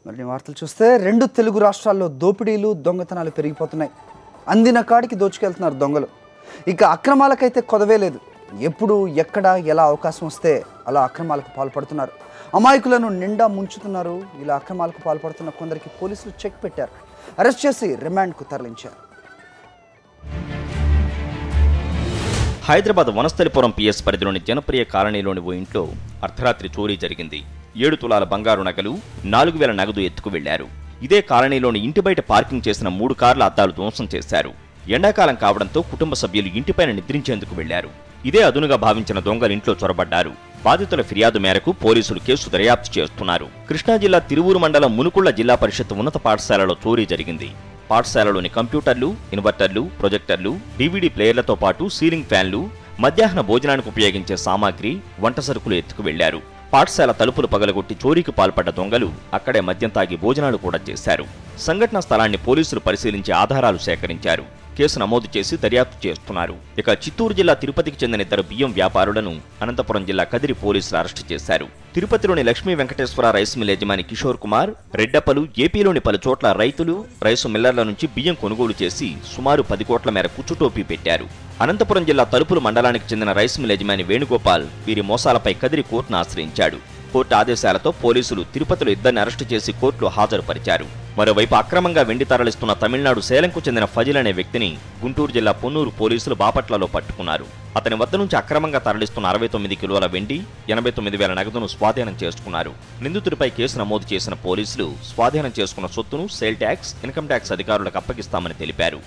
మరి వార్తలు చూస్తే రెండు తెలుగు రాష్ట్రాల్లో దోపిడీలు దొంగతనాలు పెరిగిపోతున్నాయి. అందిన కాడికి దోచుకెళ్తున్నారు దొంగలు. ఇక అక్రమాలకైతే కొదవే లేదు. ఎప్పుడు ఎక్కడ ఎలా అవకాశం వస్తే అలా అక్రమాలకు పాల్పడుతున్నారు. అమాయకులను నిండా ముంచుతున్నారు. ఇలా అక్రమాలకు పాల్పడుతున్న కొందరికి పోలీసులు చెక్ పెట్టారు. అరెస్ట్ చేసి రిమాండ్కు తరలించారు. హైదరాబాద్ వనస్థలిపురం పిఎస్ పరిధిలోని జనప్రియ కాలనీలోని ఓ ఇంట్లో అర్ధరాత్రి చోరీ జరిగింది. 7 తులాల బంగారు నగలు, 4000 నగదు ఎత్తుకు వెళ్లారు. ఇదే కాలనీలోని ఇంటి బయట పార్కింగ్ చేసిన 3 కార్ల అద్దాలు ధ్వంసం చేశారు. ఎండాకాలం కావడంతో కుటుంబ సభ్యులు ఇంటిపైన నిద్రించేందుకు వెళ్లారు. ఇదే అదునుగా భావించిన దొంగలు ఇంట్లో చొరబడ్డారు. బాధితుల ఫిర్యాదు మేరకు పోలీసులు కేసు దర్యాప్తు చేస్తున్నారు. కృష్ణా జిల్లా తిరువూరు మండలం మునుకుళ్ల జిల్లా పరిషత్ ఉన్నత పాఠశాలలో చోరీ జరిగింది. పాఠశాలలోని కంప్యూటర్లు, ఇన్వర్టర్లు, ప్రొజెక్టర్లు, డీవీడీ ప్లేయర్లతో పాటు సీలింగ్ ఫ్యాన్లు, మధ్యాహ్న భోజనానికి ఉపయోగించే సామాగ్రి, వంట సరుకులు ఎత్తుకు వెళ్లారు. పాఠశాల తలుపులు పగలగొట్టి చోరీకి పాల్పడ్డ దొంగలు అక్కడే మద్యం తాగి భోజనాలు కూడా చేశారు. సంఘటనా స్థలాన్ని పోలీసులు పరిశీలించి ఆధారాలు సేకరించారు. కేసు నమోదు చేసి దర్యాప్తు చేస్తున్నారు. ఇక చిత్తూరు జిల్లా తిరుపతికి చెందిన 2 బియ్యం వ్యాపారులను అనంతపురం జిల్లా కదిరి పోలీసులు అరెస్టు చేశారు. తిరుపతిలోని లక్ష్మీ వెంకటేశ్వర రైస్ మిల్ యజమాని కిషోర్ కుమార్, రెడ్డప్పలు ఏపీలోని పలు చోట్ల రైతులు, రైసు మిల్లర్ల నుంచి బియ్యం కొనుగోలు చేసి సుమారు 10 కోట్ల మేర కుచ్చుటోపీ పెట్టారు. అనంతపురం జిల్లా తలుపులు మండలానికి చెందిన రైస్ మిల్ యజమాని వేణుగోపాల్ వీరి మోసాలపై కదిరి కోర్టును ఆశ్రయించాడు. కోర్టు ఆదేశాలతో పోలీసులు తిరుపతిలో 2 అరెస్టు చేసి కోర్టులో హాజరుపరిచారు. మరోవైపు అక్రమంగా వెండి తరలిస్తున్న తమిళనాడు సేలంకు చెందిన ఫజిల్ అనే వ్యక్తిని గుంటూరు జిల్లా పొన్నూరు పోలీసులు బాపట్లలో పట్టుకున్నారు. అతని వద్ద నుంచి అక్రమంగా తరలిస్తున్న 69 కిలోల వెండి, 89,000 నగదును స్వాధీనం చేసుకున్నారు. నిందితుడిపై కేసు నమోదు చేసిన పోలీసులు స్వాధీనం చేసుకున్న సొత్తును సేల్ ట్యాక్స్, ఇన్కమ్ ట్యాక్స్ అధికారులకు అప్పగిస్తామని తెలిపారు.